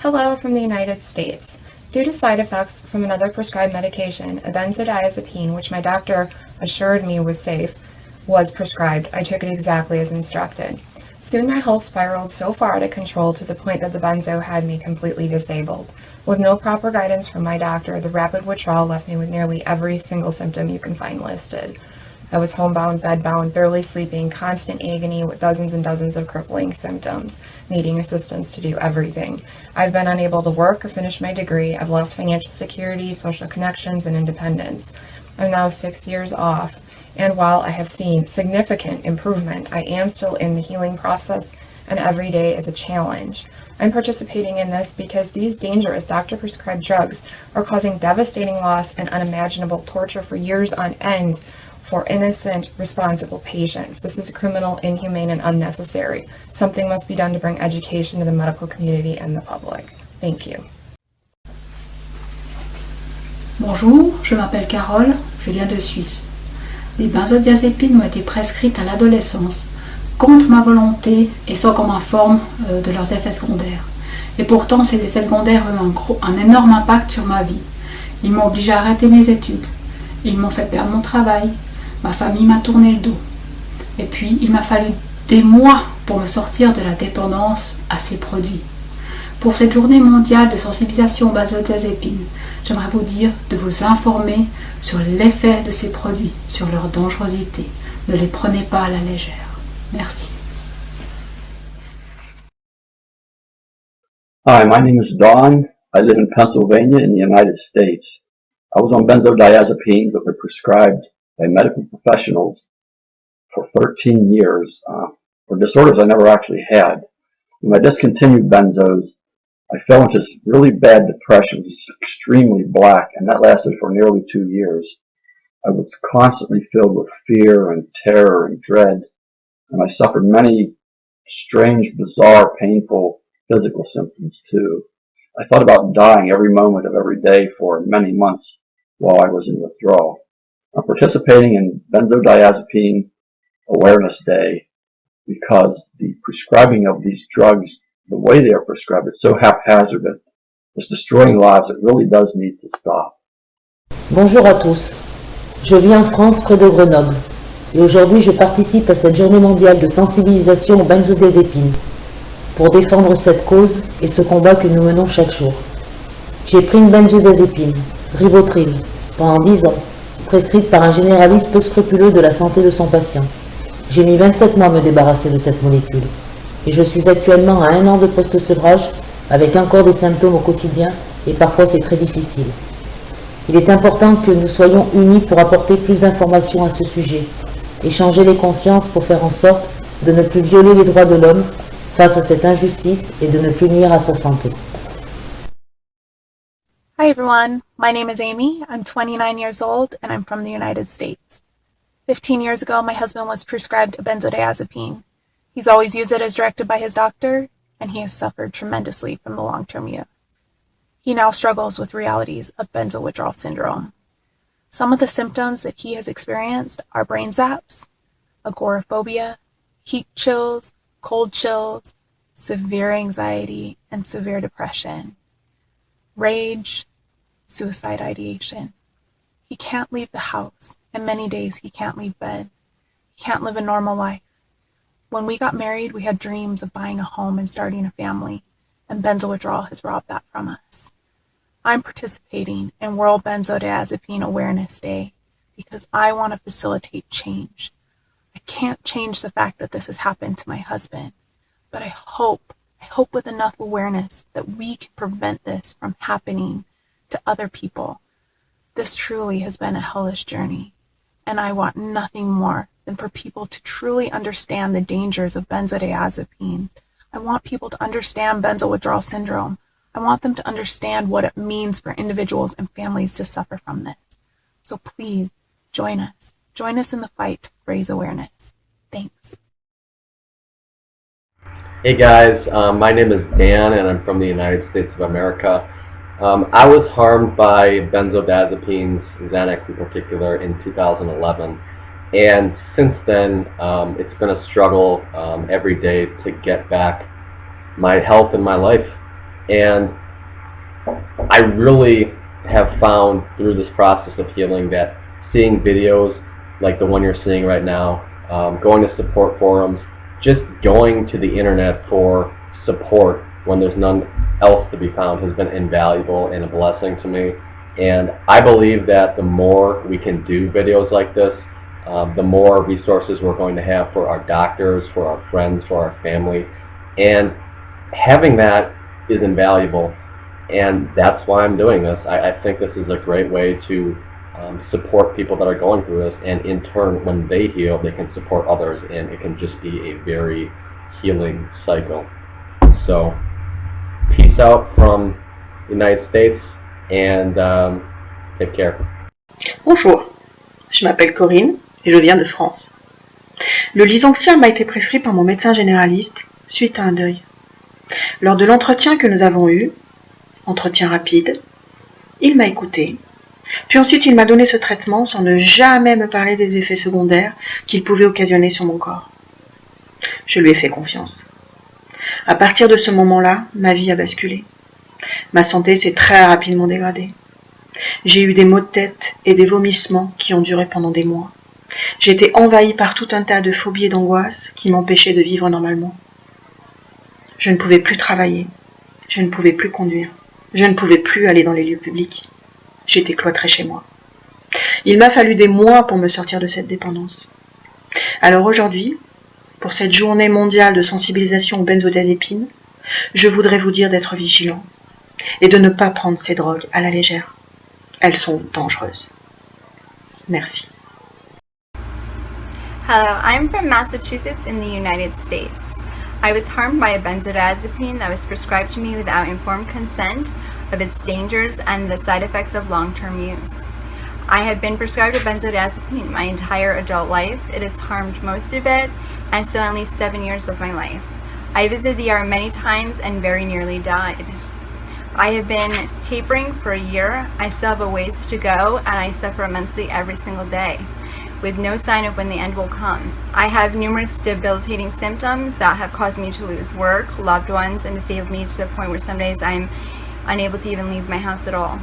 Hello from the United States. Due to side effects from another prescribed medication, a benzodiazepine, which my doctor assured me was safe, was prescribed. I took it exactly as instructed. Soon my health spiraled so far out of control to the point that the benzo had me completely disabled. With no proper guidance from my doctor, the rapid withdrawal left me with nearly every single symptom you can find listed. I was homebound, bedbound, barely sleeping, constant agony with dozens and dozens of crippling symptoms, needing assistance to do everything. I've been unable to work or finish my degree. I've lost financial security, social connections, and independence. I'm now 6 years off, and while I have seen significant improvement, I am still in the healing process, and every day is a challenge. I'm participating in this because these dangerous doctor-prescribed drugs are causing devastating loss and unimaginable torture for years on end for innocent, responsible patients. This is criminal, inhumane, and unnecessary. Something must be done to bring education to the medical community and the public. Thank you. Bonjour, je m'appelle Carole, je viens de Suisse. Les benzodiazépines m'ont été prescrites à l'adolescence, contre ma volonté et sans qu'on m'informe de leurs effets secondaires. Et pourtant, ces effets secondaires ont eu un énorme impact sur ma vie. Ils m'ont obligé à arrêter mes études. Ils m'ont fait perdre mon travail. Ma famille m'a tourné le dos. Et puis, il m'a fallu des mois pour me sortir de la dépendance à ces produits. Pour cette journée mondiale de sensibilisation aux benzodiazépines, j'aimerais vous dire de vous informer sur l'effet de ces produits, sur leur dangerosité. Ne les prenez pas à la légère. Merci. Hi, my name is Don. I live in Pennsylvania in the United States. I was on benzodiazepines that were prescribed by medical professionals for 13 years for disorders I never actually had. When I discontinued benzos, I fell into this really bad depression, which is extremely black, and that lasted for nearly 2 years. I was constantly filled with fear and terror and dread, and I suffered many strange, bizarre, painful physical symptoms too. I thought about dying every moment of every day for many months while I was in withdrawal. I'm participating in Benzodiazepine Awareness Day because the prescribing of these drugs, the way they are prescribed, is so haphazard. It's destroying lives. It really does need to stop. Bonjour à tous. Je vis en France près de Grenoble et aujourd'hui je participe à cette journée mondiale de sensibilisation aux benzodiazépines pour défendre cette cause et ce combat que nous menons chaque jour. J'ai pris une benzodiazépine, Rivotril, pendant 10 ans, prescrite par un généraliste peu scrupuleux de la santé de son patient. J'ai mis 27 mois à me débarrasser de cette molécule et je suis actuellement à 1 an de post-sevrage avec encore des symptômes au quotidien et parfois c'est très difficile. Il est important que nous soyons unis pour apporter plus d'informations à ce sujet, échanger les consciences pour faire en sorte de ne plus violer les droits de l'homme face à cette injustice et de ne plus nuire à sa santé. Hi everyone, my name is Amy, I'm 29 years old and I'm from the United States. 15 years ago my husband was prescribed a benzodiazepine. He's always used it as directed by his doctor and he has suffered tremendously from the long-term use. He now struggles with realities of benzo withdrawal syndrome. Some of the symptoms that he has experienced are brain zaps, agoraphobia, heat chills, cold chills, severe anxiety, and severe depression, rage, suicide ideation. He can't leave the house, and many days he can't leave bed. He can't live a normal life. When we got married, we had dreams of buying a home and starting a family, and benzo withdrawal has robbed that from us. I'm participating in World Benzodiazepine Awareness Day because I want to facilitate change. I can't change the fact that this has happened to my husband, but I hope with enough awareness that we can prevent this from happening to other people. This truly has been a hellish journey, and I want nothing more than for people to truly understand the dangers of benzodiazepines. I want people to understand benzo withdrawal syndrome. I want them to understand what it means for individuals and families to suffer from this. So please, join us. Join us in the fight to raise awareness. Thanks. Hey guys, my name is Dan and I'm from the United States of America. I was harmed by benzodiazepines, Xanax in particular, in 2011. And since then, it's been a struggle every day to get back my health and my life. And I really have found through this process of healing that seeing videos like the one you're seeing right now, going to support forums, just going to the internet for support when there's none else to be found has been invaluable and a blessing to me. And I believe that the more we can do videos like this, the more resources we're going to have for our doctors, for our friends, for our family. And having that is invaluable. And that's why I'm doing this. I think this is a great way to support people that are going through this, and in turn, when they heal, they can support others, and it can just be a very healing cycle. So, peace out from the United States, and take care. Bonjour, je m'appelle Corinne et je viens de France. Le Lysanxia m'a été prescrit par mon médecin généraliste suite à un deuil. Lors de l'entretien que nous avons eu, entretien rapide, il m'a écouté, puis ensuite il m'a donné ce traitement sans ne jamais me parler des effets secondaires qu'il pouvait occasionner sur mon corps. Je lui ai fait confiance. À partir de ce moment-là, ma vie a basculé. Ma santé s'est très rapidement dégradée. J'ai eu des maux de tête et des vomissements qui ont duré pendant des mois. J'étais envahie par tout un tas de phobies et d'angoisses qui m'empêchaient de vivre normalement. Je ne pouvais plus travailler. Je ne pouvais plus conduire. Je ne pouvais plus aller dans les lieux publics. J'étais cloîtrée chez moi. Il m'a fallu des mois pour me sortir de cette dépendance. Alors aujourd'hui, pour cette journée mondiale de sensibilisation aux benzodiazépines, je voudrais vous dire d'être vigilant et de ne pas prendre ces drogues à la légère. Elles sont dangereuses. Merci. Hello, I'm from Massachusetts in the United States. I was harmed by a benzodiazepine that was prescribed to me without informed consent of its dangers and the side effects of long-term use. I have been prescribed a benzodiazepine my entire adult life. It has harmed most of it, and so at least 7 years of my life. I visited the ER many times and very nearly died. I have been tapering for a year. I still have a ways to go, and I suffer immensely every single day, with no sign of when the end will come. I have numerous debilitating symptoms that have caused me to lose work, loved ones, and disabled me to the point where some days I'm unable to even leave my house at all.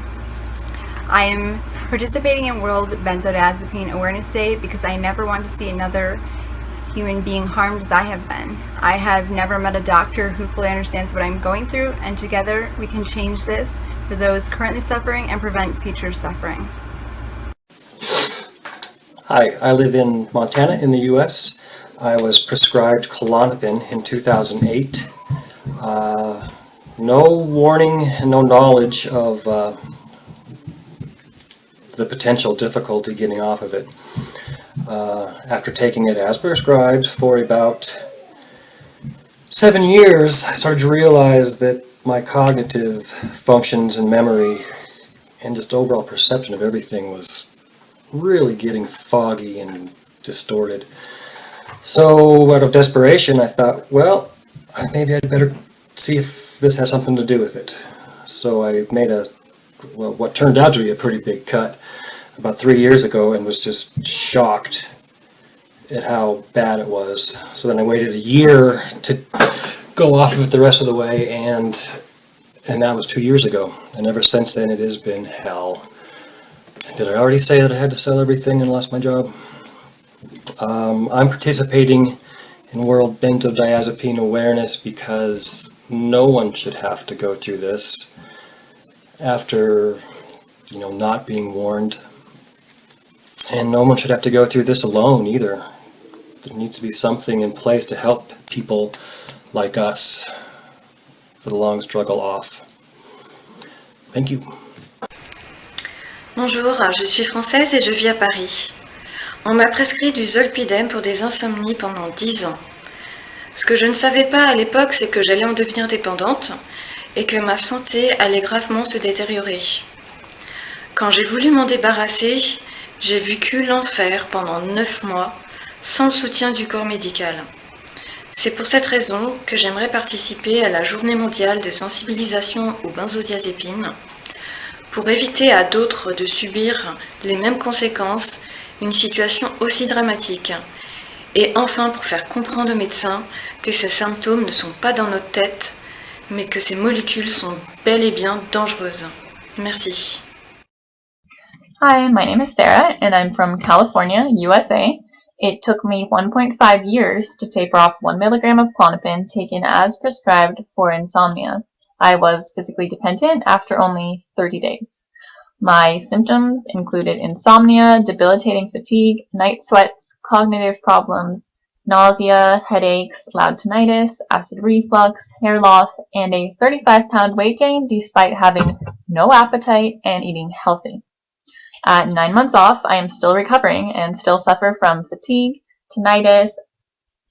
I am participating in World Benzodiazepine Awareness Day because I never want to see another human being harmed as I have been. I have never met a doctor who fully understands what I'm going through, and together we can change this for those currently suffering and prevent future suffering. Hi, I live in Montana in the US. I was prescribed Klonopin in 2008. No warning and no knowledge of the potential difficulty getting off of it. After taking it as prescribed for about 7 years, I started to realize that my cognitive functions and memory and just overall perception of everything was really getting foggy and distorted. So out of desperation, I thought, well, maybe I'd better see if this has something to do with it. So I made what turned out to be a pretty big cut about 3 years ago, and was just shocked at how bad it was. So then I waited a year to go off of it the rest of the way, and that was 2 years ago. And ever since then, it has been hell. Did I already say that I had to sell everything and lost my job? I'm participating in World Benzodiazepine Awareness because no one should have to go through this after, not being warned. And no one should have to go through this alone either. There needs to be something in place to help people like us for the long struggle off. Thank you. Bonjour, je suis française et je vis à Paris. On m'a prescrit du Zolpidem pour des insomnies pendant 10 ans. Ce que je ne savais pas à l'époque, c'est que j'allais en devenir dépendante et que ma santé allait gravement se détériorer. Quand j'ai voulu m'en débarrasser, j'ai vécu l'enfer pendant 9 mois sans le soutien du corps médical. C'est pour cette raison que j'aimerais participer à la Journée mondiale de sensibilisation aux benzodiazépines pour éviter à d'autres de subir les mêmes conséquences, une situation aussi dramatique. Et enfin pour faire comprendre aux médecins que ces symptômes ne sont pas dans notre tête, mais que ces molécules sont bel et bien dangereuses. Merci. Hi, my name is Sarah, and I'm from California, USA. It took me 1.5 years to taper off 1 milligram of Klonopin taken as prescribed for insomnia. I was physically dependent after only 30 days. My symptoms included insomnia, debilitating fatigue, night sweats, cognitive problems, nausea, headaches, loud tinnitus, acid reflux, hair loss, and a 35-pound weight gain despite having no appetite and eating healthy. At 9 months off, I am still recovering and still suffer from fatigue, tinnitus,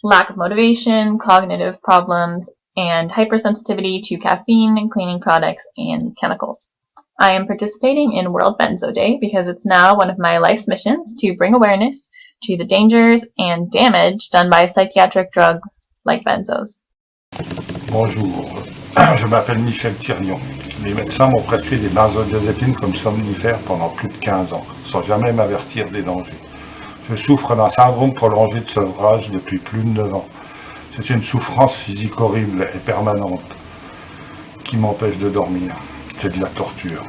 lack of motivation, cognitive problems, and hypersensitivity to caffeine, cleaning products, and chemicals. I am participating in World Benzo Day because it's now one of my life's missions to bring awareness to the dangers and damage done by psychiatric drugs like benzos. Bonjour, je m'appelle Michel Thirion. Les médecins m'ont prescrit des benzodiazépines comme somnifères pendant plus de 15 ans, sans jamais m'avertir des dangers. Je souffre d'un syndrome prolongé de sevrage depuis plus de 9 ans. C'est une souffrance physique horrible et permanente qui m'empêche de dormir. C'est de la torture.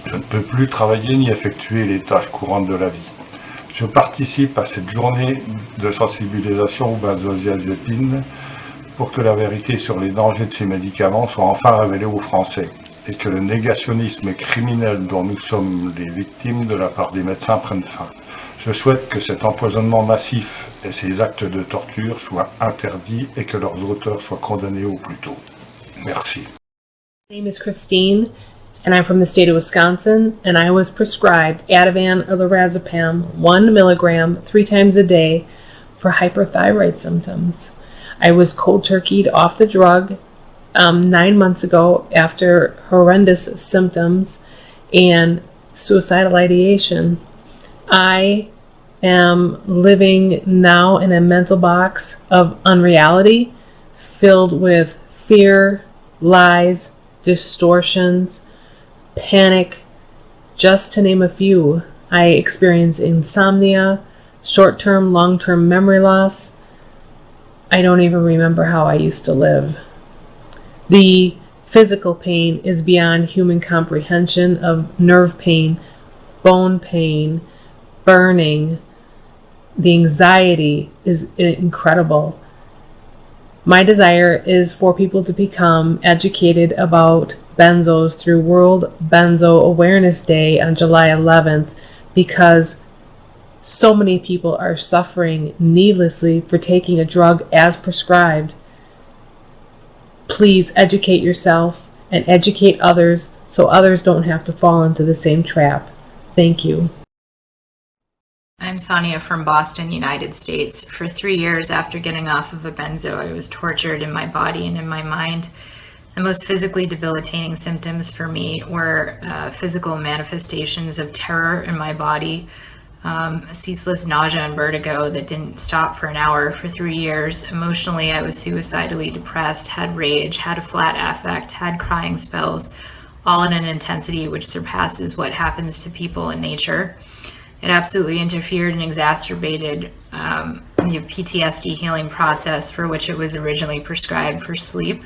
Je ne peux plus travailler ni effectuer les tâches courantes de la vie. Je participe à cette journée de sensibilisation aux benzodiazépines pour que la vérité sur les dangers de ces médicaments soit enfin révélée aux Français et que le négationnisme criminel dont nous sommes les victimes de la part des médecins prenne fin. Je souhaite que cet empoisonnement massif et ces actes de torture soient interdits et que leurs auteurs soient condamnés au plus tôt. Merci. My name is Christine, and I'm from the state of Wisconsin, and I was prescribed Ativan or lorazepam 1 milligram 3 times a day for hyperthyroid symptoms. I was cold turkeyed off the drug 9 months ago after horrendous symptoms and suicidal ideation. I am living now in a mental box of unreality filled with fear, lies, distortions, panic, just to name a few. I experience insomnia, short-term, long-term memory loss. I don't even remember how I used to live. The physical pain is beyond human comprehension of nerve pain, bone pain, burning. The anxiety is incredible. My desire is for people to become educated about benzos through World Benzo Awareness Day on July 11th because so many people are suffering needlessly for taking a drug as prescribed. Please educate yourself and educate others so others don't have to fall into the same trap. Thank you. I'm Sonia from Boston, United States. For 3 years after getting off of a benzo, I was tortured in my body and in my mind. The most physically debilitating symptoms for me were physical manifestations of terror in my body, ceaseless nausea and vertigo that didn't stop for an hour for 3 years. Emotionally, I was suicidally depressed, had rage, had a flat affect, had crying spells, all in an intensity which surpasses what happens to people in nature. It absolutely interfered and exacerbated the PTSD healing process for which it was originally prescribed for sleep.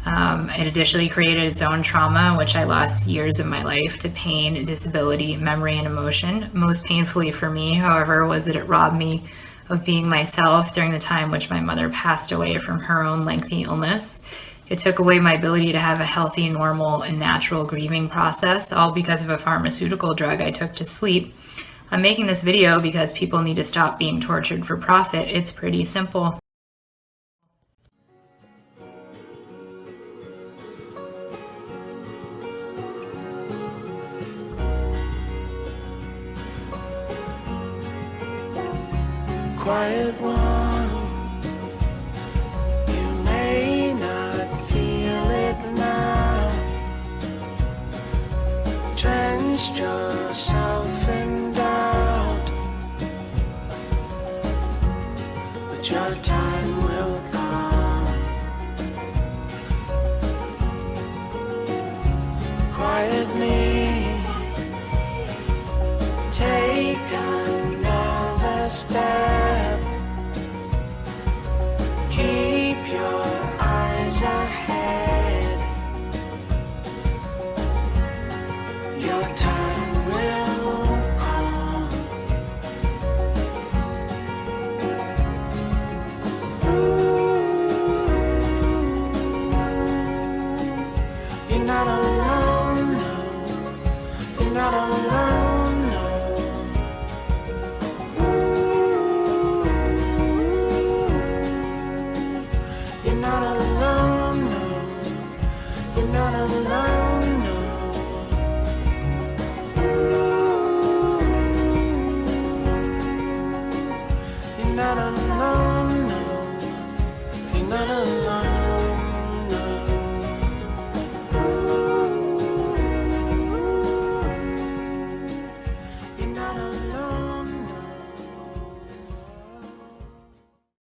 It additionally created its own trauma, in which I lost years of my life to pain, disability, memory, and emotion. Most painfully for me, however, was that it robbed me of being myself during the time which my mother passed away from her own lengthy illness. It took away my ability to have a healthy, normal, and natural grieving process, all because of a pharmaceutical drug I took to sleep. I'm making this video because people need to stop being tortured for profit. It's pretty simple. Quiet one, you may not feel it now. Drenched yourself in doubt, but your time will come. Quietly take another step. not alone.